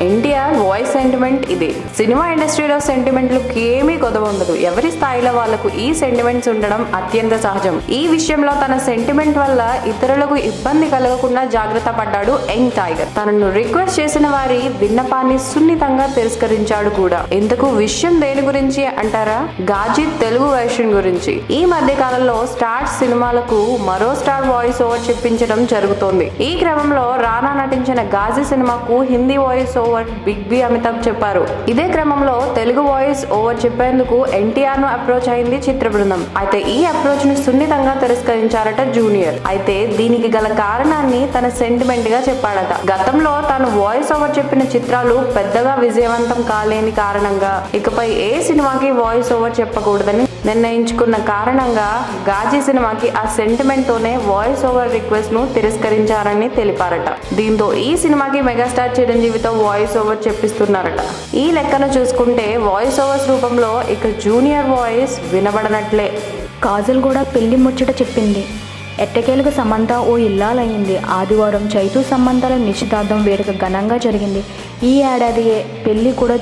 NTR voice sentiment ఇదే. Cinema ఇండస్ట్రీలో సెంటిమెంట్లు ఏమీ కొదవ ఉండదు. ఎవరి స్థాయిలో వాళ్లకు ఈ సెంటిమెంట్స్ ఉండడం అత్యంత సహజం. ఈ విషయంలో తన సెంటిమెంట్ వల్ల ఇతరులకు ఇబ్బంది కలగకుండా జాగ్రత్త పడ్డాడు యంగ్ టైగర్. తనను రిక్వెస్ట్ చేసిన వారి విన్నపాన్ని సున్నితంగా తిరస్కరించాడు కూడా. ఎందుకు విషయం దేని గురించి అంటారా? గాజీ తెలుగు వెర్షన్ గురించి. ఈ మధ్య కాలంలో స్టార్ సినిమాలకు మరో స్టార్ వాయిస్ ఓవర్ చెప్పించడం జరుగుతోంది. ఈ క్రమంలో రానా నటించిన గాజీ సినిమాకు Hindi voice over big B Amitabh చెప్పారు. ఇదే క్రమంలో తెలుగు వాయిస్ ఓవర్ చెప్పేందుకు ఎన్టీఆర్ ను అప్రోచ్ అయింది చిత్ర బృందం. అయితే ఈ అప్రోచ్ ని సున్నితంగా తిరస్కరించారట జూనియర్. అయితే దీనికి గల కారణాన్ని తన సెంటిమెంట్ గా చెప్పాడట. గతంలో తాను వాయిస్ ఓవర్ చెప్పిన చిత్రాలు పెద్దగా విజయవంతం కాలేని కారణంగా ఇకపై ఏ సినిమాకి వాయిస్ ఓవర్ చెప్పకూడదని నిర్ణయించుకున్న కారణంగా గాజీ సినిమాకి ఆ సెంటిమెంట్ తోనే వాయిస్ ఓవర్ రిక్వెస్ట్ ను తిరస్కరించారని తెలిపారట. దీంతో ఈ సినిమాకి మెగాస్టార్ చిరంజీవితో వాయిస్ ఓవర్ చెప్పిస్తున్నారట. ఈ లెక్కన చూసుకుంటే వాయిస్ ఓవర్స్ రూపంలో ఇక జూనియర్ వాయిస్ వినబడనట్లే. కాజల్ కూడా పెళ్లి ముచ్చట చెప్పింది. ఎట్టకేలకు సమంత ఓ ఇల్లాలయ్యింది. ఆదివారం చైతూ సమంతల నిశ్చితార్థం వేడుక ఘనంగా జరిగింది. ఈ ఏడాదియే పెళ్లి కూడా